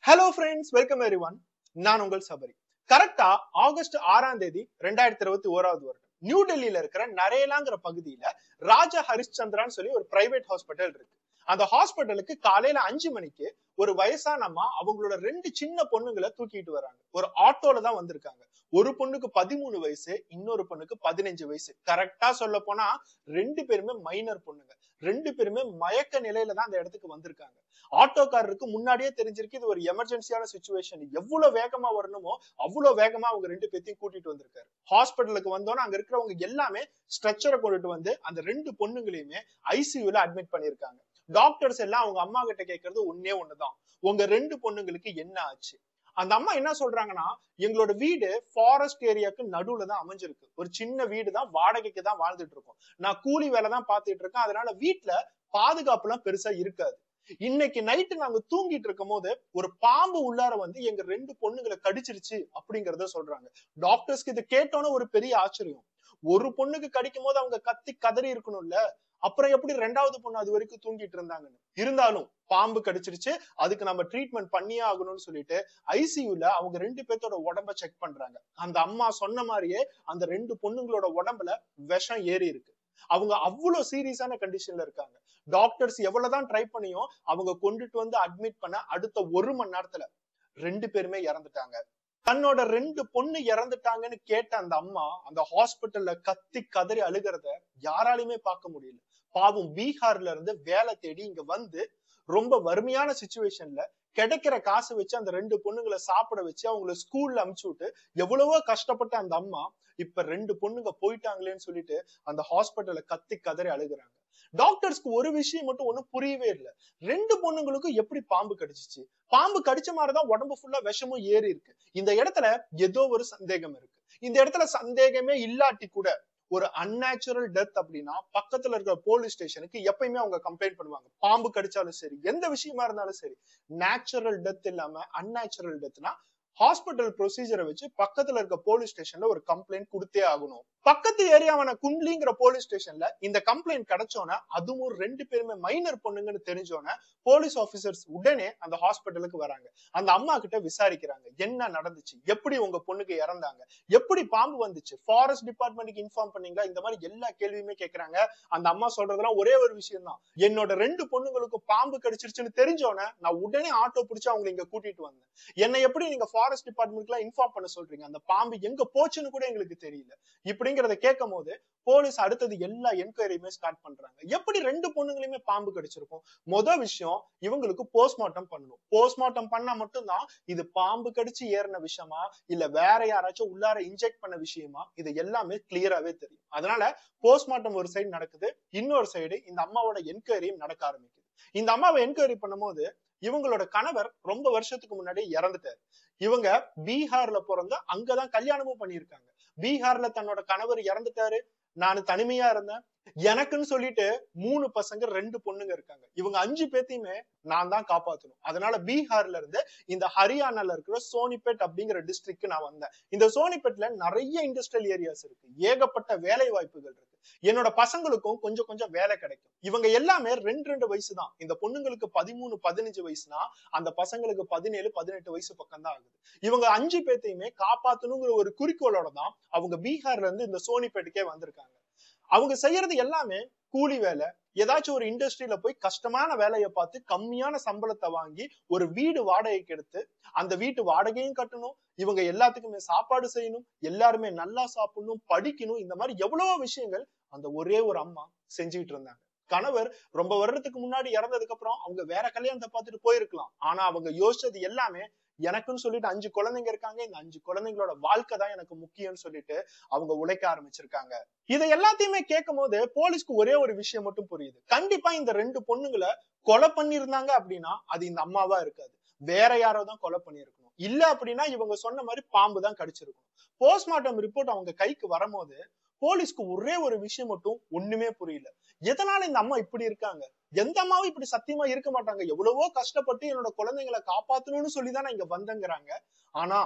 Hello friends, welcome everyone. நான் உங்கள் சபரி. கரெக்டா ஆகஸ்ட் 6ஆம் தேதி 2021 வருடம் நியூ டெல்லியில இருக்கிற நரேலாங்கிற பகுதியில ராஜா ஹரிஷ்சந்திரான்னு சொல்லி ஒரு பிரைவேட் ஹாஸ்பிட்டல் இருக்கு. அந்த ஹாஸ்பிட்டலுக்கு காலையில 5 மணிக்கு ஒரு வயசான அம்மா அவங்களோட 2 சின்ன பொண்ணுங்களை தூக்கிட்டு வராங்க. ஒரு ஆட்டோல தான் வந்திருக்காங்க. ஒரு பொண்ணுக்கு 13 வயசு, இன்னொரு பொண்ணுக்கு 15 வயசு. கரெக்டா சொல்ல போனா 2 பேருமே மைனர் பொண்ணுங்க. 2 பேருமே மயக்க நிலையில தான் அந்த இடத்துக்கு வந்திருக்காங்க. ஆட்டோக்காரருக்கு முன்னாடியே தெரிஞ்சிருக்கு இது ஒரு எமர்ஜென்சியான சிச்சுவேஷன். எவ்வளவு வேகமா வரணுமோ அவ்வளவு வேகமா அவங்க 2 பேத்தையும் கூட்டிட்டு வந்திருக்காரு. ஹாஸ்பிட்டலுக்கு வந்தோன்னா அங்க இருக்கிறவங்க எல்லாமே ஸ்ட்ரெச்சரை கொண்டுட்டு வந்து அந்த 2 பொண்ணுங்களையுமே ஐசியூல அட்மிட் பண்ணிருக்காங்க. டாக்டர்ஸ் எல்லாம் அவங்க அம்மா கிட்ட கேட்கறது ஒண்ணுதான், உங்க 2 பொண்ணுங்களுக்கு என்ன ஆச்சு? அந்த அம்மா என்ன சொல்றாங்கன்னா, எங்களோட வீடு ஃபாரஸ்ட் ஏரியாக்கு நடுவுல தான் அமைஞ்சிருக்கு. ஒரு சின்ன வீடு தான், வாடகைக்கு தான் வாழ்ந்துட்டு இருக்கோம். நான் கூலி வேலை தான் பார்த்துட்டு இருக்கேன். அதனால வீட்டுல பாதுகாப்பு எல்லாம் பெருசா இருக்காது. இன்னைக்கு நைட்டு நாங்க தூங்கிட்டு இருக்கும் போது ஒரு பாம்பு உள்ளார வந்து எங்க 2 பொண்ணுங்களை கடிச்சிருச்சு அப்படிங்கறத சொல்றாங்க. டாக்டர்ஸ்க்கு இதை கேட்டோன்னு ஒரு பெரிய ஆச்சரியம். ஒரு பொண்ணுக்கு கடிக்கும் போது அவங்க கத்தி கதறி இருக்கணும்ல, அப்புறம் எப்படி 2வது பொண்ணு அது வரைக்கும் தூங்கிட்டு இருந்தாங்கன்னு. இருந்தாலும் பாம்பு கடிச்சிருச்சு, அதுக்கு நம்ம ட்ரீட்மெண்ட் பண்ணியே ஆகணும்னு சொல்லிட்டு ஐசியூல அவங்க 2 பேர்த்தோட உடம்ப செக் பண்றாங்க. அந்த அம்மா சொன்ன மாதிரியே அந்த 2 பொண்ணுங்களோட உடம்புல விஷம் ஏறி இருக்கு. அவங்க அவ்வளவு சீரியஸான கண்டிஷன்ல இருக்காங்க. டாக்டர்ஸ் எவ்வளவுதான் ட்ரை பண்ணியும் அவங்க கொண்டுட்டு வந்து அட்மிட் பண்ண அடுத்த 1 மணி நேரத்துல 2 பேருமே இறந்துட்டாங்க. தன்னோட 2 பொண்ணு இறந்துட்டாங்கன்னு கேட்ட அந்த அம்மா அந்த ஹாஸ்பிட்டல்ல கத்தி கதறி அழுகிறத யாராலையுமே பார்க்க முடியல. பாவம் பீகார்ல இருந்து வேலை தேடி இங்க வந்து ரொம்ப வறுமையான சிச்சுவேஷன்ல கிடைக்கிற காசு வச்சு அந்த 2 பொண்ணுங்களை சாப்பிட வச்சு அவங்கள ஸ்கூல்ல அனுப்பிச்சு விட்டு எவ்வளவோ கஷ்டப்பட்ட அந்த அம்மா இப்ப 2 பொண்ணுங்க போயிட்டாங்களேன்னு சொல்லிட்டு அந்த ஹாஸ்பிட்டல்ல கத்தி கதறி அழுகுறாங்க. டாக்டர்ஸ்க்கு ஒரு விஷயம் மட்டும் ஒண்ணும் புரியவே இல்லை. 2 பொண்ணுங்களுக்கும் எப்படி பாம்பு கடிச்சிச்சு? பாம்பு கடிச்ச மாதிரிதான் உடம்பு ஃபுல்லா விஷமும் ஏறி இருக்கு. இந்த இடத்துல ஏதோ ஒரு சந்தேகம் இருக்கு. இந்த இடத்துல சந்தேகமே இல்லாட்டி கூட ஒரு அன்நேச்சுரல் டெத் அப்படின்னா பக்கத்துல இருக்கிற போலீஸ் ஸ்டேஷனுக்கு எப்பயுமே அவங்க கம்ப்ளைண்ட் பண்ணுவாங்க. பாம்பு கடிச்சாலும் சரி, எந்த விஷயமா இருந்தாலும் சரி. நேச்சுரல் டெத் இல்லாம அன்நேச்சுரல் டெத்னா ஹாஸ்பிட்டல் ப்ரொசீஜரை வச்சு பக்கத்துல இருக்க போலீஸ் ஸ்டேஷன்ல ஒரு கம்ப்ளைண்ட் கொடுத்தே ஆகணும். பக்கத்து ஏரியாவான குண்ட்லிங்கிற போலீஸ் ஸ்டேஷன்ல இந்த கம்ப்ளைண்ட் கிடைச்சோன்னா, அதுவும் 2 பேருமே மைனர் பொண்ணுங்கன்னு தெரிஞ்சோன்னா போலீஸ் ஆபீசர்ஸ் உடனே அந்த ஹாஸ்பிட்டலுக்கு வராங்க. அந்த அம்மா கிட்ட விசாரிக்கிறாங்க, என்ன நடந்துச்சு, எப்படி உங்க பொண்ணுக்கு இறந்தாங்க, எப்படி பாம்பு வந்துச்சு, ஃபாரஸ்ட் டிபார்ட்மெண்ட்டுக்கு இன்ஃபார்ம் பண்ணீங்களா, இந்த மாதிரி எல்லா கேள்வியுமே கேட்கறாங்க. அந்த அம்மா சொல்றதெல்லாம் ஒரே ஒரு விஷயம் தான், என்னோட 2 பொண்ணுங்களுக்கு பாம்பு கடிச்சிருச்சுன்னு தெரிஞ்சோன்னே நான் உடனே ஆட்டோ பிடிச்சு அவங்க இங்க கூட்டிட்டு வந்தேன். என்னை எப்படி நீங்க ஃபாரஸ்ட் டிபார்ட்மெண்ட்ல இன்ஃபார்ம் பண்ண சொல்றீங்க? அந்த பாம்பு எங்க போச்சுன்னு கூட எங்களுக்கு தெரியல. இப்படிங்கறத கேட்கும் போது போலீஸ் அடுத்தது எல்லா என்கொயரியுமே ஸ்டார்ட் பண்றாங்க. எப்படி 2 பொண்ணுங்களையுமே பாம்பு கடிச்சிருக்கும்? முதல் விஷயம், இவங்களுக்கு போஸ்ட்மார்ட்டம் பண்ணணும். போஸ்ட்மார்ட்டம் பண்ணா மட்டும்தான் இது பாம்பு கடிச்சு ஏறின விஷயமா இல்ல வேற யாராச்சும் உள்ளார இன்ஜெக்ட் பண்ண விஷயமா, இது எல்லாமே கிளியராவே தெரியும். அதனால போஸ்ட்மார்ட்டம் ஒரு சைடு நடக்குது, இன்னொரு சைடு இந்த அம்மாவோட என்கொயரியும் நடக்க ஆரம்பிக்குது. இந்த அம்மாவை என்கொயரி பண்ணும்போது இவங்களோட கணவர் ரொம்ப வருஷத்துக்கு முன்னாடி இறந்துட்டாரு. இவங்க பீகார்ல பிறந்து அங்கதான் கல்யாணமும் பண்ணியிருக்காங்க. பீகார்ல தன்னோட கணவர் இறந்துட்டாரு, நான் தனிமையா இருந்தேன். எனக்குன்னு சொல்லிட்டு 3 பசங்க 2 பொண்ணுங்க இருக்காங்க. இவங்க 5 பேத்தையுமே நான் தான் காப்பாத்தணும். அதனால பீகார்ல இருந்து இந்த ஹரியானால இருக்கிற சோனிபேட் அப்படிங்கிற டிஸ்ட்ரிக்ட் நான் வந்தேன். இந்த சோனிபேட்ல நிறைய இண்டஸ்ட்ரியல் ஏரியாஸ் இருக்கு, ஏகப்பட்ட வேலை வாய்ப்புகள் இருக்கு. என்னோட பசங்களுக்கும் கொஞ்சம் கொஞ்சம் வேலை கிடைக்கும். இவங்க எல்லாமே 2 வயசு தான். இந்த பொண்ணுங்களுக்கு 13 15 வயசுனா அந்த பசங்களுக்கு 17 18 வயசு பக்கம் தான் ஆகுது. இவங்க 5 பேத்தையுமே காப்பாத்தணுங்கிற ஒரு குறிக்கோளோட தான் அவங்க பீகார்ல இருந்து இந்த சோனிபேட்டுக்கே வந்திருக்காங்க. அவங்க செய்யறது எல்லாமே கூலி வேலை. ஏதாச்சும் ஒரு இண்டஸ்ட்ரியில போய் கஷ்டமான வேலையை பார்த்து கம்மியான சம்பளத்தை வாங்கி ஒரு வீடு வாடகைக்கு எடுத்து அந்த வீட்டு வாடகையும் கட்டணும், இவங்க எல்லாத்துக்குமே சாப்பாடு செய்யணும், எல்லாருமே நல்லா சாப்பிடணும், படிக்கணும். இந்த மாதிரி எவ்வளவோ விஷயங்கள் அந்த ஒரே ஒரு அம்மா செஞ்சுட்டு இருந்தாங்க. கணவர் ரொம்ப வருடத்துக்கு முன்னாடி இறந்ததுக்கு அப்புறம் அவங்க வேற கல்யாணத்தை பார்த்துட்டு போயிருக்கலாம். ஆனா அவங்க யோசிச்சது எல்லாமே, எனக்குன்னு சொல்லிட்டு 5 குழந்தைங்க இருக்காங்க, இந்த 5 குழந்தைங்களோட வாழ்க்கை தான் எனக்கு முக்கியம்னு சொல்லிட்டு அவங்க உழைக்க ஆரம்பிச்சிருக்காங்க. இதை எல்லாத்தையுமே கேட்கும் போது போலீஸ்க்கு ஒரே ஒரு விஷயம் மட்டும் புரியுது, கண்டிப்பா இந்த 2 பொண்ணுங்களை கொலை பண்ணிருந்தாங்க அப்படின்னா அது இந்த அம்மாவா இருக்காது, வேற யாரோ தான் கொலை பண்ணிருக்கணும். இல்ல அப்படின்னா இவங்க சொன்ன மாதிரி பாம்பு தான் கடிச்சிருக்கும். போஸ்ட்மார்ட்டம் ரிப்போர்ட் அவங்க கைக்கு வரும்போது போலீஸ்க்கு ஒரே ஒரு விஷயம் மட்டும் ஒண்ணுமே புரியல, எதனால இந்த அம்மா இப்படி இருக்காங்க? எந்த அம்மாவும் இப்படி சத்தியமா இருக்க மாட்டாங்க. எவ்வளவோ கஷ்டப்பட்டு என்னோட குழந்தைங்களை காப்பாத்தணும்னு சொல்லிதான் நான் இங்க வந்தேங்கிறாங்க. ஆனா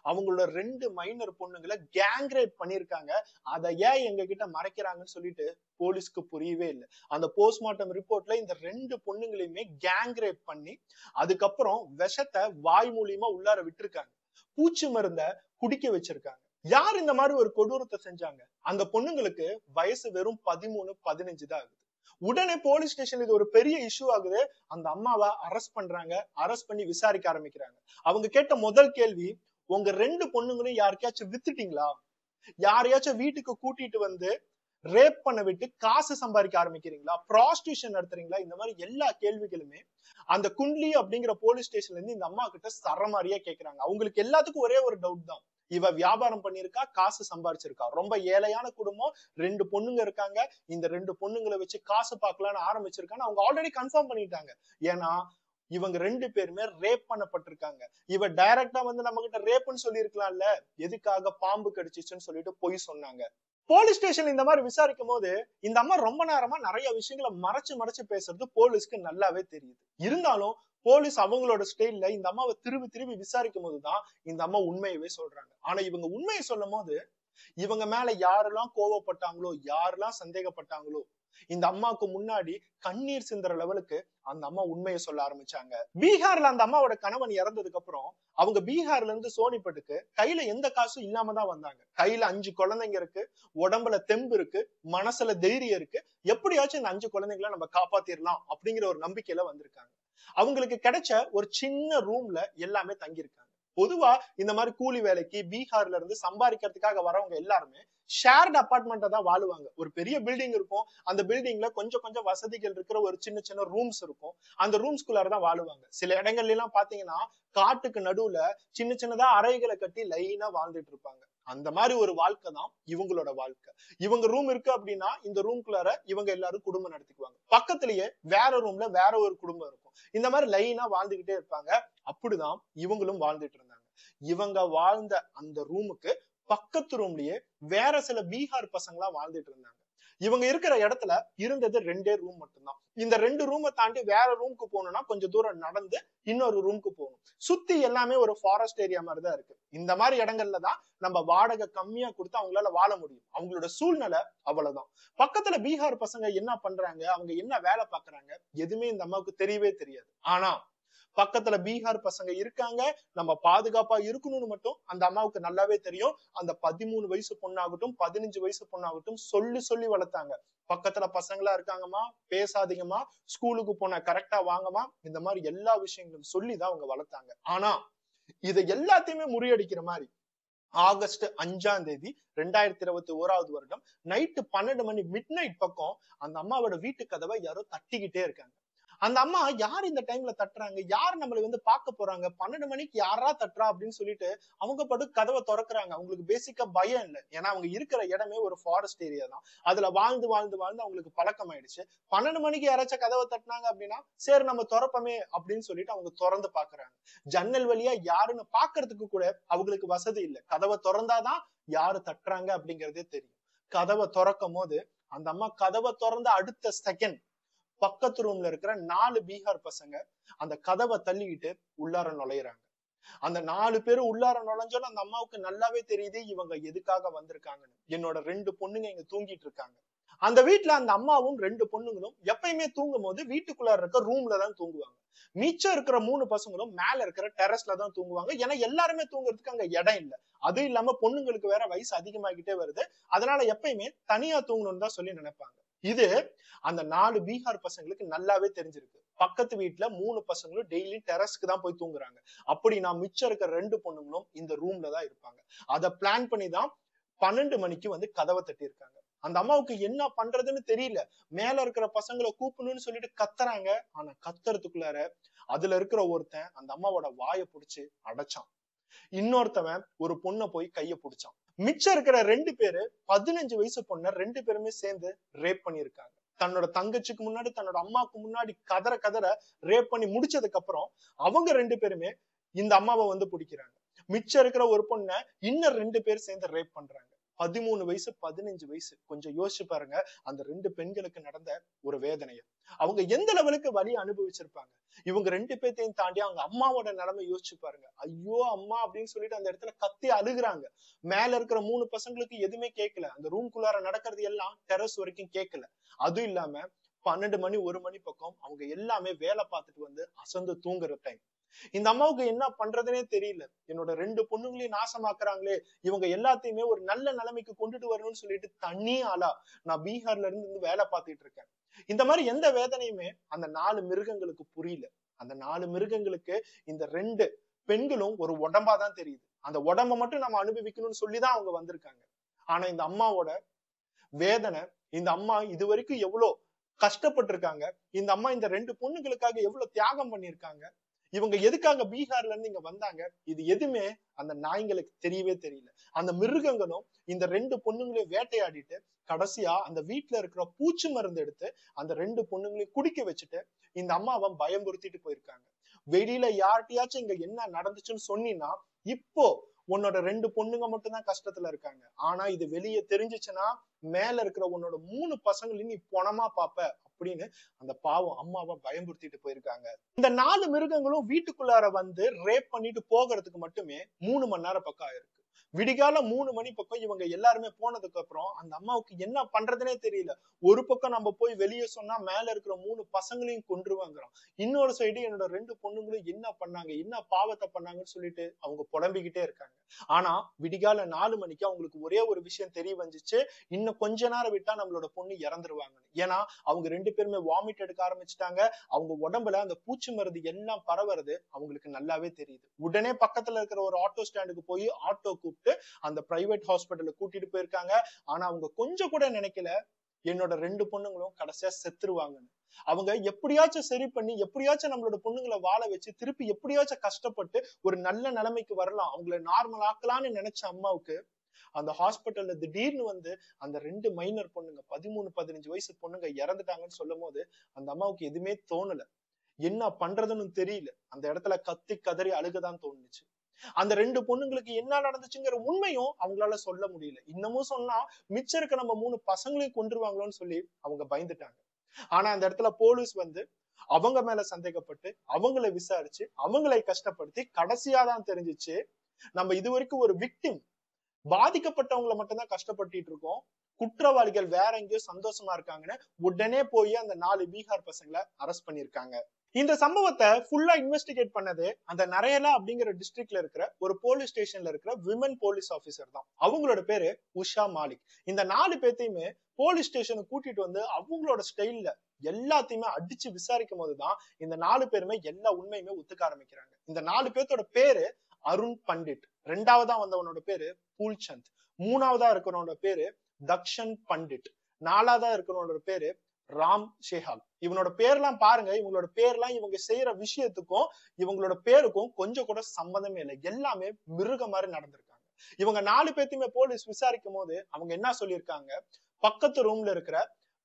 அவங்களோட 2 மைனர் பொண்ணுங்களை கேங் ரேப் பண்ணிருக்காங்க. அதை ஏன் எங்க கிட்ட மறைக்கிறாங்கன்னு சொல்லிட்டு போலீஸ்க்கு புரியவே இல்லை. அந்த போஸ்ட்மார்ட்டம் ரிப்போர்ட்ல இந்த 2 பொண்ணுங்களையுமே கேங் ரேப் பண்ணி அதுக்கப்புறம் விஷத்தை வாய் மூலியமா உள்ளார விட்டுருக்காங்க. பூச்சி மருந்த குடிக்க வச்சிருக்காங்க. யார் இந்த மாதிரி ஒரு கொடூரத்தை செஞ்சாங்க? அந்த பொண்ணுங்களுக்கு வயசு வெறும் 13, 15 தான் ஆகுது. உடனே போலீஸ் ஸ்டேஷன் இது ஒரு பெரிய இஷ்யூ ஆகுது. அந்த அம்மாவை அரெஸ்ட் பண்றாங்க. அரெஸ்ட் பண்ணி விசாரிக்க ஆரம்பிக்கிறாங்க. அவங்க கேட்ட முதல் கேள்வி, உங்க 2 பொண்ணுங்களையும் யாருக்கையாச்சும் வித்துட்டீங்களா? யாரையாச்சும் வீட்டுக்கு கூட்டிட்டு வந்து ரேப் பண்ண விட்டு காசு சம்பாதிக்க ஆரம்பிக்கிறீங்களா? ப்ராஸ்டியூஷன் நடத்துறீங்களா? இந்த மாதிரி எல்லா கேள்விகளுமே அந்த குண்ட்லி அப்படிங்கிற போலீஸ் ஸ்டேஷன்ல இருந்து இந்த அம்மா கிட்ட சரமாரியா கேக்குறாங்க. அவங்களுக்கு எல்லாத்துக்கும் ஒரே ஒரு டவுட் தான், இவ வியாபாரம் பண்ணிருக்கா, காசு சம்பாரிச்சிருக்கா. ரொம்ப ஏழையான குடும்பம், 2 பொண்ணுங்க இருக்காங்க. இந்த 2 பொண்ணுங்களை வச்சு காசு பார்க்கலாம்னு ஆரம்பிச்சிருக்கான்னு அவங்க ஆல்ரெடி கன்ஃபார்ம் பண்ணிட்டாங்க. ஏன்னா இவங்க 2 பேருமே ரேப் பண்ணப்பட்டிருக்காங்க. இவ டைரக்டா வந்து நம்ம கிட்ட ரேப்னு சொல்லி இருக்கலாம்ல, எதுக்காக பாம்பு கடிச்சிச்சுன்னு சொல்லிட்டு பொய் சொன்னாங்க. போலீஸ் ஸ்டேஷன் இந்த மாதிரி விசாரிக்கும் போது இந்த அம்மா ரொம்ப நேரமா நிறைய விஷயங்களை மறைச்சு மறைச்சு பேசுறது போலீஸ்க்கு நல்லாவே தெரியுது. இருந்தாலும் போலீஸ் அவங்களோட ஸ்டைல்ல இந்த அம்மாவை திரும்பி திரும்பி விசாரிக்கும் போதுதான் இந்த அம்மா உண்மையவே சொல்றாங்க. ஆனா இவங்க உண்மையை சொல்லும் போது இவங்க மேல யாரெல்லாம் கோவப்பட்டாங்களோ, யாரெல்லாம் சந்தேகப்பட்டாங்களோ, இந்த அம்மாவுக்கு முன்னாடி கண்ணீர் சிந்துற லெவலுக்கு அந்த அம்மா உண்மையை சொல்ல ஆரம்பிச்சாங்க. பீகார்ல அந்த அம்மாவோட கணவன் இறந்ததுக்கு அப்புறம் அவங்க பீகார்ல இருந்து சோனிப்பட்டுக்கு கையில எந்த காசும் இல்லாம தான் வந்தாங்க. கையில 5 குழந்தைங்க இருக்கு, உடம்புல தெம்பு இருக்கு, மனசுல தைரியம் இருக்கு. எப்படியாச்சும் இந்த 5 குழந்தைங்களை நம்ம காப்பாத்திரலாம் அப்படிங்கிற ஒரு நம்பிக்கையில வந்திருக்காங்க. அவங்களுக்கு கிடைச்ச ஒரு சின்ன ரூம்ல எல்லாமே தங்கியிருக்காங்க. பொதுவா இந்த மாதிரி கூலி வேலைக்கு பீகார்ல இருந்து சம்பாதிக்கிறதுக்காக வரவங்க எல்லாருமே ஷேர்ட் அபார்ட்மெண்ட்டை தான் வாழுவாங்க. ஒரு பெரிய பில்டிங் இருக்கும், அந்த பில்டிங்ல கொஞ்சம் கொஞ்சம் வசதிகள் இருக்கிற ஒரு சின்ன சின்ன ரூம்ஸ் இருக்கும். அந்த ரூம்ஸ்குள்ளாரதான் வாழுவாங்க. சில இடங்கள்ல எல்லாம் பாத்தீங்கன்னா காட்டுக்கு நடுவுல சின்ன சின்னதா அறைகளை கட்டி லைனா வாழ்ந்துட்டு இருப்பாங்க. அந்த மாதிரி ஒரு வாழ்க்கை தான் இவங்களோட வாழ்க்கை. இவங்க ரூம் இருக்கு அப்படின்னா இந்த ரூம்குள்ளார இவங்க எல்லாரும் குடும்பம் நடத்திக்குவாங்க. பக்கத்திலேயே வேற ரூம்ல வேற ஒரு குடும்பம் இருக்கும். இந்த மாதிரி லைனா வாழ்ந்துகிட்டே இருப்பாங்க. அப்படிதான் இவங்களும் வாழ்ந்துட்டு இருந்தாங்க. இவங்க வாழ்ந்த அந்த ரூமுக்கு பக்கத்து ரூம்லயே வேற சில பீகார் பசங்களா வாழ்ந்துட்டு இருந்தாங்க. இவங்க இருக்கிற இடத்துல இருந்தது 2 ரூம் மட்டும்தான். இந்த 2 ரூமை தாண்டி வேற ரூமுக்கு போகணும்னா கொஞ்சம் தூரம் நடந்து இன்னொரு ரூமுக்கு போகணும். சுத்தி எல்லாமே ஒரு ஃபாரஸ்ட் ஏரியா மாதிரிதான் இருக்கு. இந்த மாதிரி இடங்கள்ல தான் நம்ம வாடகை கம்மியா கொடுத்து அவங்களால வாழ முடியும். அவங்களோட சூழ்நிலை அவ்வளவுதான். பக்கத்துல பீகார் பசங்க என்ன பண்றாங்க, அவங்க என்ன வேலை பாக்குறாங்க, எதுவுமே இந்த அம்மாவுக்கு தெரியவே தெரியாது. ஆனா பக்கத்துல பீகார் பசங்க இருக்காங்க, நம்ம பாதுகாப்பா இருக்கணும்னு மட்டும் அந்த அம்மாவுக்கு நல்லாவே தெரியும். அந்த 13 வயசு பொண்ணாகட்டும் 15 வயசு பொண்ணாகட்டும் சொல்லி சொல்லி வளர்த்தாங்க. பக்கத்துல பசங்களா இருக்காங்கம்மா, பேசாதீங்கம்மா, ஸ்கூலுக்கு போனா கரெக்டா வாங்கம்மா, இந்த மாதிரி எல்லா விஷயங்களும் சொல்லிதான் அவங்க வளர்த்தாங்க. ஆனா இதை எல்லாத்தையுமே முறியடிக்கிற மாதிரி ஆகஸ்ட் 5ஆம் தேதி 2021 வருடம் நைட்டு 12 மணி மிட் நைட் பக்கம் அந்த அம்மாவோட வீட்டு கதவை யாரோ தட்டிக்கிட்டே இருக்காங்க. அந்த அம்மா யார் இந்த டைம்ல தட்டுறாங்க, யார் நம்மளை வந்து பார்க்க போறாங்க, 12 மணிக்கு யாரா தட்டுறா அப்படின்னு சொல்லிட்டு அவங்க படு கதவை திறக்கிறாங்க. அவங்களுக்கு பேசிக்கா பயம் இல்லை. ஏன்னா அவங்க இருக்கிற இடமே ஒரு ஃபாரஸ்ட் ஏரியா தான். அதுல வாழ்ந்து வாழ்ந்து வாழ்ந்து அவங்களுக்கு பழக்கம் ஆயிடுச்சு. 12 மணிக்கு யாராச்சும் கதவை தட்டினாங்க அப்படின்னா சரி நம்ம திறப்பமே அப்படின்னு சொல்லிட்டு அவங்க திறந்து பாக்குறாங்க. ஜன்னல் வழியா யாருன்னு பாக்குறதுக்கு கூட அவங்களுக்கு வசதி இல்லை. கதவை திறந்தாதான் யாரு தட்டுறாங்க அப்படிங்கறதே தெரியும். கதவை திறக்கும் போது அந்த அம்மா கதவை திறந்த அடுத்த செகண்ட் பக்கத்து ரூம்ல இருக்கிற 4 பீகார் பசங்க அந்த கதவை தள்ளிக்கிட்டு உள்ளார நுழையிறாங்க. அந்த 4 பேரும் உள்ளார நுழைஞ்சோன்னு அந்த அம்மாவுக்கு நல்லாவே தெரியுது இவங்க எதுக்காக வந்திருக்காங்கன்னு. என்னோட 2 பொண்ணுங்க இங்க தூங்கிட்டு இருக்காங்க. அந்த வீட்டுல அந்த அம்மாவும் 2 பொண்ணுங்களும் எப்பயுமே தூங்கும் போது வீட்டுக்குள்ளார இருக்க ரூம்ல தான் தூங்குவாங்க. மிச்சம் இருக்கிற 3 பசங்களும் மேல இருக்கிற டெரஸ்ல தான் தூங்குவாங்க. ஏன்னா எல்லாருமே தூங்குறதுக்கு அங்க இடம் இல்லை. அது இல்லாம பொண்ணுங்களுக்கு வேற வயசு அதிகமாகிட்டே வருது. அதனால எப்பயுமே தனியா தூங்கணும்னு தான் சொல்லி நினைப்பாங்க. இது அந்த 4 பீகார் பசங்களுக்கு நல்லாவே தெரிஞ்சிருக்கு. பக்கத்து வீட்டுல 3 பசங்களும் டெய்லி டெரஸ்க்கு தான் போய் தூங்குறாங்க. அப்படி நான் மிச்சம் இருக்கிற 2 பொண்ணுங்களும் இந்த ரூம்ல தான் இருப்பாங்க. அதை பிளான் பண்ணிதான் 12 மணிக்கு வந்து கதவை தட்டி இருக்காங்க. அந்த அம்மாவுக்கு என்ன பண்றதுன்னு தெரியல. மேல இருக்கிற பசங்களை கூப்பிடணும்னு சொல்லிட்டு கத்துறாங்க. ஆனா கத்துறதுக்குள்ளார அதுல இருக்கிற ஒருத்தன் அந்த அம்மாவோட வாயை புடிச்சு அடைச்சான். இன்னொருத்தவன் ஒரு பொண்ணை போய் கைய புடிச்சான். மிச்சம் இருக்கிற 2 பேரு 15 வயசு பொண்ணை 2 பேருமே சேர்ந்து ரேப் பண்ணிருக்காங்க. தன்னோட தங்கச்சிக்கு முன்னாடி தன்னோட அம்மாவுக்கு முன்னாடி கதற கதற ரேப் பண்ணி முடிச்சதுக்கு அப்புறம் அவங்க 2 பேருமே இந்த அம்மாவை வந்து பிடிக்கிறாங்க. மிச்சம் இருக்கிற ஒரு பொண்ணை இன்னும் 2 பேர் சேர்ந்து ரேப் பண்றாங்க. 13 வயசு 15 வயசு. கொஞ்சம் யோசிச்சு பாருங்க அந்த ரெண்டு பெண்களுக்கு நடந்த ஒரு வேதனையை. அவங்க எந்த லெவலுக்கு வலி அனுபவிச்சிருப்பாங்க. இவங்க ரெண்டு பேர்த்தையும் தாண்டி அவங்க அம்மாவோட நிலைமை யோசிச்சு பாருங்க. ஐயோ அம்மா அப்படின்னு சொல்லிட்டு அந்த இடத்துல கத்தி அழுகுறாங்க. மேல இருக்கிற 3 பசங்களுக்கு எதுவுமே கேட்கல. அந்த ரூம்குள்ளார நடக்கிறது எல்லாம் டெரஸ் வரைக்கும் கேட்கல. அதுவும் இல்லாம 12 மணி 1 மணி பக்கம் அவங்க எல்லாமே வேலை பார்த்துட்டு வந்து அசந்து தூங்குற டைம். இந்த அம்மாவுக்கு என்ன பண்றதுனே தெரியல. என்னோட ரெண்டு பொண்ணுங்களையும் நாசமாக்குறாங்களே, இவங்க எல்லாத்தையுமே ஒரு நல்ல நிலைமைக்கு கொண்டுட்டு வரணும்னு சொல்லிட்டு தனி ஆளா நான் பீகார்ல இருந்து வேலை பார்த்துட்டு இருக்கேன். இந்த மாதிரி எந்த வேதனையுமே அந்த 4 மிருகங்களுக்கு புரியல. அந்த 4 மிருகங்களுக்கு இந்த ரெண்டு பெண்களும் ஒரு உடம்பாதான் தெரியுது. அந்த உடம்ப மட்டும் நம்ம அனுபவிக்கணும்னு சொல்லிதான் அவங்க வந்திருக்காங்க. ஆனா இந்த அம்மாவோட வேதனை, இந்த அம்மா இது வரைக்கும் எவ்வளவு கஷ்டப்பட்டு இருக்காங்க, இந்த அம்மா இந்த ரெண்டு பொண்ணுங்களுக்காக எவ்வளவு தியாகம் பண்ணிருக்காங்க, இவங்க எதுக்காக பீகார்ல இருந்து இங்க வந்தாங்க, இது எதுவுமே அந்த நாய்களுக்கு தெரியவே தெரியல. அந்த மிருகங்களும் இந்த ரெண்டு பொண்ணுங்களையும் வேட்டையாடிட்டு கடைசியா அந்த வீட்டுல இருக்கிற பூச்சி மருந்து எடுத்து அந்த ரெண்டு பொண்ணுங்களையும் குடிக்க வச்சுட்டு இந்த அம்மாவை பயம்புறுத்திட்டு போயிருக்காங்க. வெளியில யார்கிட்டயாச்சும் இங்க என்ன நடந்துச்சுன்னு சொன்னீங்கன்னா இப்போ உன்னோட ரெண்டு பொண்ணுங்க மட்டும் தான் கஷ்டத்துல இருக்காங்க. ஆனா இது வெளியே தெரிஞ்சிச்சுன்னா மேல இருக்கிற உன்னோட 3 பசங்களையும் நீ பொணமா பாப்ப அப்படின்னு அந்த பாவம் அம்மாவை பயம்புறுத்திட்டு போயிருக்காங்க. இந்த 4 மிருகங்களும் வீட்டுக்குள்ளார வந்து ரேப் பண்ணிட்டு போகிறதுக்கு மட்டுமே 3 மணி நேரம் பக்கம் ஆயிருக்கு. விடிகால 3 மணி பக்கம் இவங்க எல்லாருமே போனதுக்கு அப்புறம் அந்த அம்மாவுக்கு என்ன பண்றதுனே தெரியல. ஒரு பக்கம் நம்ம போய் வெளியே சொன்னா மேல இருக்கிற 3 பசங்களையும் கொன்றுவாங்கிறோம். இன்னொரு சைடு என்னோட ரெண்டு பொண்ணுங்களும் என்ன பண்ணாங்க, என்ன பாவத்தை பண்ணாங்கன்னு சொல்லிட்டு அவங்க புலம்பிக்கிட்டே இருக்காங்க. ஆனா விடிகால 4 மணிக்கு அவங்களுக்கு ஒரே ஒரு விஷயம் தெரிய வந்துச்சு, இன்னும் கொஞ்ச நேரம் விட்டா நம்மளோட பொண்ணு இறந்துருவாங்க. ஏன்னா அவங்க ரெண்டு பேருமே வாமிட் எடுக்க ஆரம்பிச்சுட்டாங்க. அவங்க உடம்புல அந்த பூச்சி மருந்து எல்லாம் பரவுறது அவங்களுக்கு நல்லாவே தெரியுது. உடனே பக்கத்துல இருக்கிற ஒரு ஆட்டோ ஸ்டாண்டுக்கு போய் ஆட்டோ கூப்பிட்டு அந்த பிரைவேட் ஹாஸ்பிட்டலுக்கு கூட்டிட்டு போயிருக்காங்க. ஆனா அவங்க கொஞ்சம் கூட நினைக்கல என்னோட ரெண்டு பொண்ணுங்களும் கடைசியா செத்துருவாங்கன்னு. அவங்க எப்படியாச்சும் சரி பண்ணி எப்படியாச்சும் நம்மளோட பொண்ணுங்களை வாழ வச்சு திருப்பி எப்படியாச்சும் கஷ்டப்பட்டு ஒரு நல்ல நிலைமைக்கு வரலாம், அவங்களை நார்மல் ஆக்கலாம்னு நினைச்ச அம்மாவுக்கு அந்த ஹாஸ்பிட்டல்ல திடீர்னு வந்து அந்த ரெண்டு மைனர் பொண்ணுங்க 13-15 வயசு பொண்ணுங்க இறந்துட்டாங்கன்னு சொல்லும் போது அந்த அம்மாவுக்கு எதுவுமே தோணல. என்ன பண்றதுன்னு தெரியல. அந்த இடத்துல கத்தி கதறி அழுகதான் தோணுச்சு. அந்த ரெண்டு பொண்ணுங்களுக்கு என்ன நடந்துச்சுங்கிற உண்மையும் அவங்களால சொல்ல முடியல. இன்னமும் சொன்னா மிச்சம் இருக்க நம்ம 3 பசங்களையும் கொன்றுவாங்களோன்னு சொல்லி அவங்க பயந்துட்டாங்க. ஆனா அந்த இடத்துல போலீஸ் வந்து அவங்க மேல சந்தேகப்பட்டு அவங்களை விசாரிச்சு அவங்களை கஷ்டப்படுத்தி கடைசியா தான் தெரிஞ்சிச்சு நம்ம இது வரைக்கும் ஒரு விக்டிம், பாதிக்கப்பட்டவங்களை மட்டும்தான் கஷ்டப்பட்டுட்டு இருக்கோம், குற்றவாளிகள் வேற எங்கேயோ சந்தோஷமா இருக்காங்கன்னு உடனே போய் அந்த 4 பீகார் பசங்களை அரெஸ்ட் பண்ணிருக்காங்க. இந்த சம்பவத்தை ஃபுல்லா இன்வெஸ்டிகேட் பண்ணது அந்த நரேலா அப்படிங்கிற டிஸ்ட்ரிக்ட்ல இருக்கிற ஒரு போலீஸ் ஸ்டேஷன்ல இருக்கிற விமன் போலீஸ் ஆபீசர் தான். அவங்களோட பேரு உஷா மாலிக். இந்த 4 பேத்தையுமே போலீஸ் ஸ்டேஷனுக்கு கூட்டிட்டு வந்து அவங்களோட ஸ்டைல்ல எல்லாத்தையுமே அடிச்சு விசாரிக்கும் போதுதான் இந்த 4 பேருமே எல்லா உண்மையுமே ஒத்துக்க ஆரம்பிக்கிறாங்க. இந்த 4 பேர்த்தோட பேரு அருண் பண்டிட், ரெண்டாவதா வந்தவனோட பேரு பூல்சந்த், மூணாவதா இருக்கிறவனோட பேரு தக்ஷன் பண்டிட், நாலாவதா இருக்கிறவனோட பேரு ராம் ஷேஹால். இவனோட பேர்லாம் பாருங்க, இவங்களோட பேர்லாம் இவங்க செய்யற விஷயத்துக்கும் இவங்களோட பேருக்கும் கொஞ்சம் கூட சம்பந்தமே இல்லை. எல்லாமே மிருக மாதிரி நடந்திருக்காங்க. இவங்க 4 பேர்த்தையுமே போலீஸ் விசாரிக்கும் போது அவங்க என்ன சொல்லியிருக்காங்க, பக்கத்து ரூம்ல இருக்கிற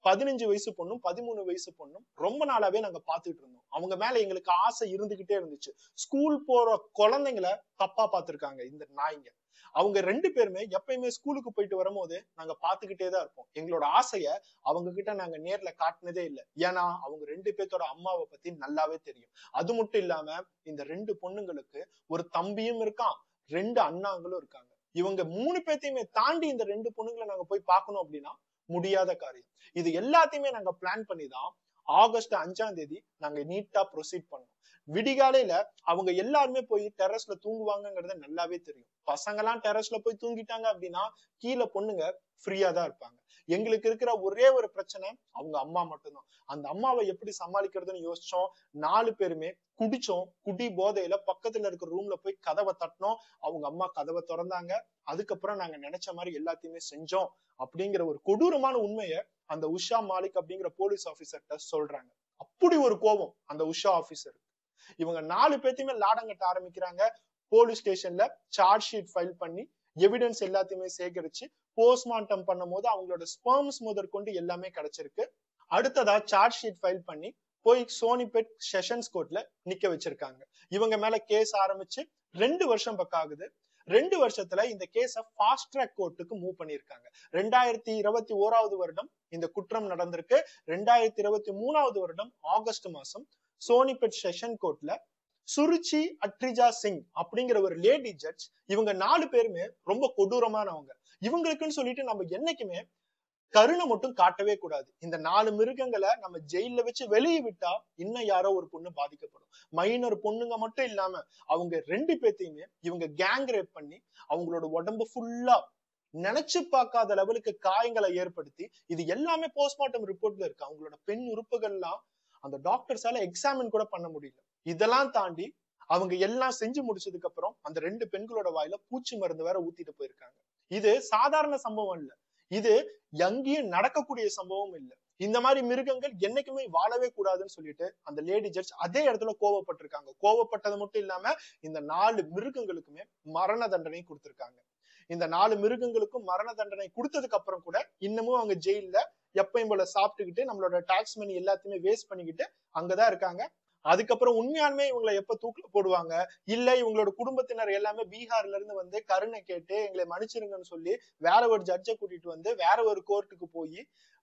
15 வயசு பொண்ணும் 13 வயசு பொண்ணும் ரொம்ப நாளாவே நாங்க பாத்துட்டு இருந்தோம். அவங்க மேல எங்களுக்கு ஆசை இருந்துகிட்டே இருந்துச்சு. ஸ்கூல் போற குழந்தைங்களை தப்பா பாத்துருக்காங்க இந்த நாய்ங்க. அவங்க ரெண்டு பேருமே எப்பயுமே ஸ்கூலுக்கு போயிட்டு வரும்போது நாங்க பாத்துக்கிட்டே தான் இருப்போம். எங்களோட ஆசைய அவங்க கிட்ட நாங்க நேர்ல காட்டினதே இல்லை. ஏன்னா அவங்க ரெண்டு பேர்த்தோட அம்மாவை பத்தி நல்லாவே தெரியும். அது மட்டும் இல்லாம இந்த ரெண்டு பொண்ணுங்களுக்கு ஒரு தம்பியும் இருக்கான், 2 அண்ணாங்களும் இருக்காங்க. இவங்க 3 பேர்த்தையுமே தாண்டி இந்த 2 பொண்ணுங்களை நாங்க போய் பார்க்கணும் அப்படின்னா முடியாத காரியம். இது எல்லாத்தையுமே நாங்க பிளான் பண்ணிதான் ஆகஸ்ட் 5ஆம் தேதி நாங்க நீட்டா ப்ரொசீட் பண்ணோம். விடிகாலையில அவங்க எல்லாருமே போய் டெரஸ்ல தூங்குவாங்கிறது நல்லாவே தெரியும். பசங்க எல்லாம் டெரஸ்ல போய் தூங்கிட்டாங்க அப்படின்னா கீழே பொண்ணுங்க ஃப்ரீயா தான் இருப்பாங்க. எங்களுக்கு இருக்கிற ஒரே ஒரு பிரச்சனை அவங்க அம்மா மட்டும்தான். அந்த அம்மாவை எப்படி சமாளிக்கிறதுன்னு யோசிச்சோம். 4 பேருமே குடிச்சோம். குடி போதையில பக்கத்துல இருக்கிற ரூம்ல போய் கதவை தட்டினோம். அவங்க அம்மா கதவை திறந்தாங்க. அதுக்கப்புறம் நாங்க நினைச்ச மாதிரி எல்லாத்தையுமே செஞ்சோம் அப்படிங்கிற ஒரு கொடூரமான உண்மையை அந்த உஷா மாலிக் அப்படிங்கிற போலீஸ் ஆபீசர்கிட்ட சொல்றாங்க. அப்படி ஒரு கோபம் அந்த உஷா ஆபீசர். இவங்க 4 பேர்த்தையுமே லாடம் கட்ட ஆரம்பிக்கிறாங்க. போலீஸ் ஸ்டேஷன்ல சார்ஜ் ஷீட் ஃபைல் பண்ணி எவிடன்ஸ் எல்லாத்தையுமே சேகரிச்சு போஸ்ட்மார்ட்டம் பண்ணும் போது அவங்களோட ஸ்பெர்ம்ஸ் முதற்கொண்டு எல்லாமே கிடைச்சிருக்கு. அடுத்ததா சார்ஜ் ஷீட் ஃபைல் பண்ணி போய் சோனிபெட் செஷன்ஸ் கோர்ட்ல நிக்க வச்சிருக்காங்க. இவங்க மேல கேஸ் ஆரம்பிச்சு 2 வருஷம் பக்கம் ஆகுது. 2 வருஷத்துல இந்த கேஸ ஃபாஸ்ட் ட்ராக் கோர்ட்டுக்கு மூவ் பண்ணிருக்காங்க. 2021 வருடம் இந்த குற்றம் நடந்திருக்கு. 2023 வருடம் ஆகஸ்ட் மாசம் சோனிபட் செஷன் கோர்ட்ல சுருச்சி அட்ரிஜா சிங் அப்படிங்கிற ஒரு லேடி ஜட்ஜ், இவங்க 4 பேருமே ரொம்ப கொடூரமானவங்க. இவங்களுக்குன்னு சொல்லிட்டு நம்ம என்னைக்குமே கருணை மட்டும் காட்டவே கூடாது. இந்த 4 மிருகங்களை நம்ம ஜெயில வச்சு வெளியே விட்டா இன்னும் யாரோ ஒரு பொண்ணு பாதிக்கப்படும். மைனர் பொண்ணுங்க மட்டும் இல்லாம அவங்க 2 பேத்தையுமே இவங்க கேங் ரேப் பண்ணி அவங்களோட உடம்பு ஃபுல்லா நினைச்சு பார்க்காத லெவலுக்கு காயங்களை ஏற்படுத்தி, இது எல்லாமே போஸ்ட்மார்ட்டம் ரிப்போர்ட்ல இருக்கு. அவங்களோட பெண் உறுப்புகள்லாம் அந்த டாக்டர்ஸால எக்ஸாமின் கூட பண்ண முடியல. இதெல்லாம் தாண்டி அவங்க எல்லாம் செஞ்சு முடிச்சதுக்கு அப்புறம் அந்த 2 பெண்களோட வாயில பூச்சி மருந்து வேற ஊத்திட்டு போயிருக்காங்க. இது சாதாரண சம்பவம் இல்ல, இது எங்கேயும் நடக்கக்கூடிய சம்பவம் இல்ல. இந்த மாதிரி மிருகங்கள் என்னைக்குமே வாழவே கூடாதுன்னு சொல்லிட்டு அந்த லேடி ஜட்ஜ் அதே இடத்துல கோவப்பட்டிருக்காங்க. கோவப்பட்டது மட்டும் இல்லாம இந்த 4 மிருகங்களுக்குமே மரண தண்டனை கொடுத்திருக்காங்க. இந்த 4 மிருகங்களுக்கும் மரண தண்டனை கொடுத்ததுக்கு அப்புறம் கூட இன்னமும் அவங்க ஜெயில எப்பயும் போல சாப்பிட்டுக்கிட்டு நம்மளோட டாக்ஸ் மணி எல்லாத்தையுமே வேஸ்ட் பண்ணிக்கிட்டு அங்கதான் இருக்காங்க. அதுக்கப்புறம் உண்மையாலுமே இவங்களை எப்ப தூக்கில போடுவாங்க, இல்ல இவங்களோட குடும்பத்தினர் எல்லாமே பீகார்ல இருந்து வந்து கருணை கேட்டு எங்களை மன்னிச்சிருங்கன்னு சொல்லி வேற ஒரு ஜட்ஜை கூட்டிட்டு வந்து வேற ஒரு கோர்ட்டுக்கு போய்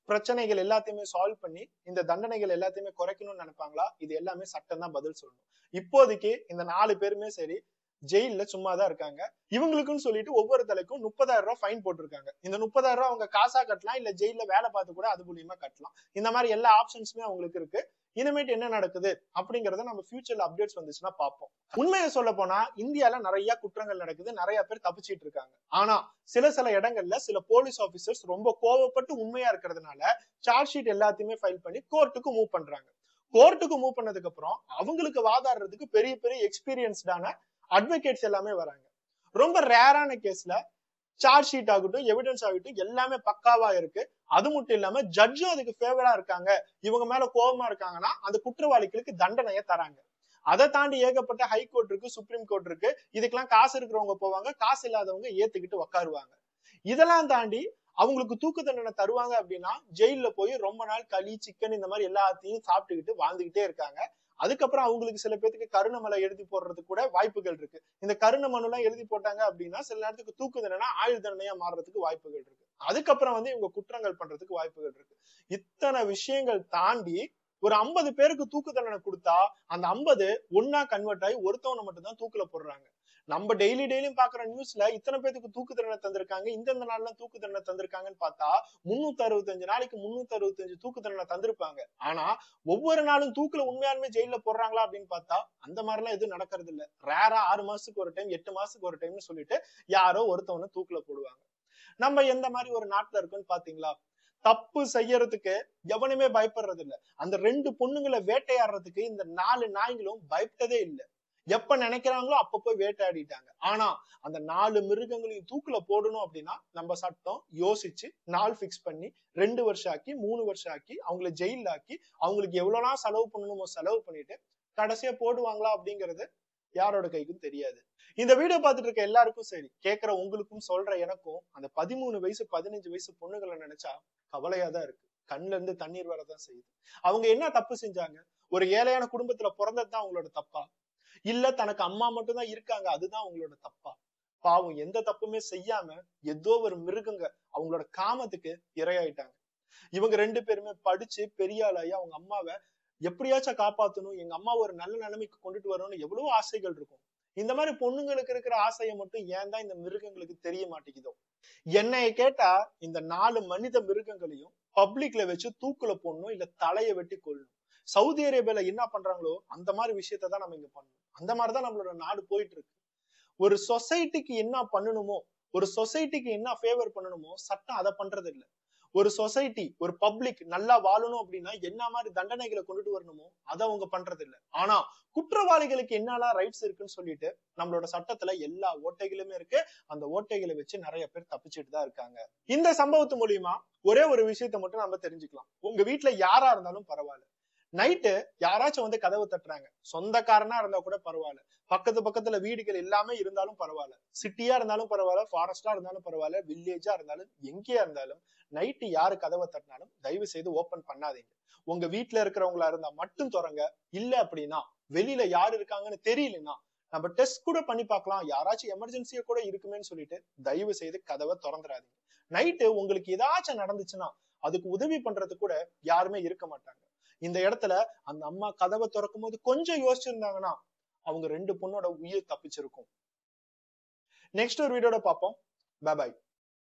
பிரச்சனைகள் எல்லாத்தையுமே சால்வ் பண்ணி இந்த தண்டனைகள் எல்லாத்தையுமே குறைக்கணும்னு நினைப்பாங்களா? இது எல்லாமே சட்டம் தான் பதில் சொல்லணும். இப்போதைக்கு இந்த 4 பேருமே சரி ஜெயில சும்மாதான் இருக்காங்க. இவங்களுக்குன்னு சொல்லிட்டு ஒவ்வொரு தலைக்கும் 30,000 ரூபாய் ஃபைன் போட்டிருக்காங்க. இந்த 30,000 ரூபாய் அவங்க காசா கட்டலாம், இல்ல ஜெயில வேலை பார்த்து கூட அது மூலியமா கட்டலாம். இந்த மாதிரி எல்லா ஆப்ஷன்ஸுமே அவங்களுக்கு இருக்கு. இனிமேட்டு என்ன நடக்குது அப்படிங்கறத நம்ம ஃபியூச்சர்ல அப்டேட்ஸ் வந்துச்சுன்னா பார்ப்போம். உண்மையை சொல்ல போனா இந்தியால நிறைய குற்றங்கள் நடக்குது, நிறைய பேர் தப்பிச்சிட்டு இருக்காங்க. ஆனா சில இடங்கள்ல சில போலீஸ் ஆபீசர்ஸ் ரொம்ப கோவப்பட்டு உண்மையா இருக்கிறதுனால சார்ஜ் ஷீட் எல்லாத்தையுமே ஃபைல் பண்ணி கோர்ட்டுக்கு மூவ் பண்றாங்க. கோர்ட்டுக்கு மூவ் பண்ணதுக்கு அப்புறம் அவங்களுக்கு வாதாடுறதுக்கு பெரிய பெரிய எக்ஸ்பீரியன்ஸ்டான அட்வொகேட்ஸ் எல்லாமே வராங்க. ரொம்ப ரேரான கேஸ்ல சார்ஜ் ஷீட் ஆகட்டும், எவிடன்ஸ் ஆகட்டும் எல்லாமே பக்காவா இருக்கு. அது மட்டும் இல்லாம ஜட்ஜும் அதுக்கு ஃபேவரா இருக்காங்க. இவங்க மேல கோபமா இருக்காங்கன்னா அந்த குற்றவாளிகளுக்கு தண்டனையை தராங்க. அதை தாண்டி ஏகப்பட்ட ஹை கோர்ட் இருக்கு, சுப்ரீம் கோர்ட் இருக்கு. இதுக்கெல்லாம் காசு இருக்கிறவங்க போவாங்க, காசு இல்லாதவங்க ஏத்துக்கிட்டு உட்காருவாங்க. இதெல்லாம் தாண்டி அவங்களுக்கு தூக்கு தண்டனை தருவாங்க அப்படின்னா ஜெயில போய் ரொம்ப நாள் களி சிக்கன் இந்த மாதிரி எல்லாத்தையும் சாப்பிட்டுக்கிட்டு வாழ்ந்துகிட்டே இருக்காங்க. அதுக்கப்புறம் அவங்களுக்கு சில பேருக்கு கருணை மலை எழுதி போடுறதுக்கு கூட வாய்ப்புகள் இருக்கு. இந்த கருணை மனு எல்லாம் எழுதி போட்டாங்க அப்படின்னா சில நேரத்துக்கு தூக்கு தண்டனை ஆயுள் தண்டனையா மாறுறதுக்கு வாய்ப்புகள் இருக்கு. அதுக்கப்புறம் வந்து இவங்க குற்றங்கள் பண்றதுக்கு வாய்ப்புகள் இருக்கு. இத்தனை விஷயங்கள் தாண்டி ஒரு 50 பேருக்கு தூக்கு தண்டனை கொடுத்தா அந்த 50 ஒன்னா கன்வெர்ட் ஆகி ஒருத்தவனை மட்டும் தான் தூக்குல போடுறாங்க. நம்ம டெய்லியும் பாக்குற நியூஸ்ல இத்தனை பேருக்கு தூக்கு தண்டனை தந்திருக்காங்க, இந்தந்த நாள்ல தூக்கு தண்டனை தந்திருக்காங்கன்னு பார்த்தா 365 நாளைக்கு 365 தூக்கு தண்டனை தந்திருப்பாங்க. ஆனா ஒவ்வொரு நாளும் தூக்குல உண்மையாலுமே ஜெயில போடுறாங்களா அப்படின்னு பார்த்தா அந்த மாதிரி எல்லாம் எதுவும் நடக்கிறது இல்ல. ரேரா 6 மாசத்துக்கு ஒரு டைம், 8 மாசத்துக்கு ஒரு டைம்னு சொல்லிட்டு யாரோ ஒருத்தவனை தூக்குல போடுவாங்க. நம்ம எந்த மாதிரி ஒரு நாட்டுல இருக்குன்னு பாத்தீங்களா? தப்பு செய்யறதுக்கு எவனுமே பயப்படுறது இல்ல. அந்த 2 பொண்ணுங்களை வேட்டையாடுறதுக்கு இந்த 4 நாய்களும் பயப்பட்டதே இல்லை. எப்ப நினைக்கிறாங்களோ அப்ப போய் வேட்டையாடிட்டாங்க. ஆனா அந்த 4 மிருகங்களையும் தூக்குல போடணும் அப்படின்னா நம்ம சட்டம் யோசிச்சு நாள் பிக்ஸ் பண்ணி 2 வருஷம் ஆக்கி 3 வருஷம் ஆக்கி அவங்களை ஜெயில ஆக்கி அவங்களுக்கு எவ்வளவுலாம் செலவு பண்ணணுமோ செலவு பண்ணிட்டு கடைசியா போடுவாங்களா அப்படிங்கிறது யாரோட கைக்கும் தெரியாது. இந்த வீடியோ பார்த்துட்டு இருக்க எல்லாருக்கும் சரி, கேட்கிற உங்களுக்கும் சொல்ற எனக்கும் அந்த 13 வயசு 15 வயசு பொண்ணுங்களை நினைச்சா கவலையாதான் இருக்கு. கண்ணுல இருந்து தண்ணீர் வரதான் செய்யுது. அவங்க என்ன தப்பு செஞ்சாங்க? ஒரு ஏழையான குடும்பத்துல பிறந்ததுதான் அவங்களோட தப்பா? இல்ல தனக்கு அம்மா மட்டும் தான் இருக்காங்க அதுதான் அவங்களோட தப்பா? பாவம் எந்த தப்புமே செய்யாம ஏதோ ஒரு மிருகங்க அவங்களோட காமத்துக்கு இரையாயிட்டாங்க. இவங்க 2 பேருமே படிச்சு பெரிய ஆளாயி அவங்க அம்மாவை எப்படியாச்சும் காப்பாத்தணும், எங்க அம்மா ஒரு நல்ல நிலைமைக்கு கொண்டுட்டு வரணும்னு எவ்வளவு ஆசைகள் இருக்கும். இந்த மாதிரி பொண்ணுங்களுக்கு இருக்கிற ஆசையை மட்டும் ஏன் தான் இந்த மிருகங்களுக்கு தெரிய மாட்டேங்குதோ? என்னைய கேட்டா இந்த 4 மனித மிருகங்களையும் பப்ளிக்ல வச்சு தூக்குல போடணும், இல்ல தலையை வெட்டி கொள்ளணும். சவுதி அரேபியால என்ன பண்றாங்களோ அந்த மாதிரி விஷயத்த தான் நம்ம இங்க பண்ணணும். அந்த மாதிரிதான் நம்மளோட நாடு போயிட்டு இருக்கு. ஒரு சொசைட்டிக்கு என்ன பண்ணணுமோ, ஒரு சொசைட்டிக்கு என்ன ஃபேவர் பண்ணணுமோ சட்டம் அதை பண்றது இல்லை. ஒரு சொசைட்டி ஒரு பப்ளிக் நல்லா வாழணும் அப்படின்னா என்ன மாதிரி தண்டனைகளை கொண்டுட்டு வரணுமோ அதை அவங்க பண்றது இல்லை. ஆனா குற்றவாளிகளுக்கு என்னெல்லாம் ரைட்ஸ் இருக்குன்னு சொல்லிட்டு நம்மளோட சட்டத்துல எல்லா ஓட்டைகளுமே இருக்கு. அந்த ஓட்டைகளை வச்சு நிறைய பேர் தப்பிச்சுட்டு தான் இருக்காங்க. இந்த சம்பவத்து மூலியமா ஒரே ஒரு விஷயத்த மட்டும் நம்ம தெரிஞ்சுக்கலாம். உங்க வீட்டுல யாரா இருந்தாலும் பரவாயில்ல, நைட்டு யாராச்சும் வந்து கதவு தட்டுறாங்க, சொந்தக்காரனா இருந்தா கூட பரவாயில்ல, பக்கத்துல வீடுகள் எல்லாமே இருந்தாலும் பரவாயில்ல, சிட்டியா இருந்தாலும் பரவாயில்ல, ஃபாரஸ்டா இருந்தாலும் பரவாயில்ல, வில்லேஜா இருந்தாலும் எங்கேயா இருந்தாலும் நைட்டு யாரு கதவை தட்டினாலும் தயவு செய்து ஓபன் பண்ணாதீங்க. உங்க வீட்டுல இருக்கிறவங்களா இருந்தா மட்டும் திறங்க. இல்ல அப்படின்னா வெளியில யாரு இருக்காங்கன்னு தெரியலன்னா நம்ம டெஸ்ட் கூட பண்ணி பார்க்கலாம், யாராச்சும் எமர்ஜென்சியா கூட இருக்குமேன்னு சொல்லிட்டு தயவு செய்து கதவை திறந்துடாதீங்க. நைட்டு உங்களுக்கு ஏதாச்சும் நடந்துச்சுன்னா அதுக்கு உதவி பண்றது கூட யாருமே இருக்க மாட்டாங்க. இந்த இடத்துல அந்த அம்மா கதவை திறக்கும் போது கொஞ்சம் யோசிச்சிருந்தாங்கன்னா அவங்க 2 பொண்ணோட உயிர் தப்பிச்சிருக்கும். நெக்ஸ்ட் ஒரு வீடியோட பார்ப்போம். Bye bye.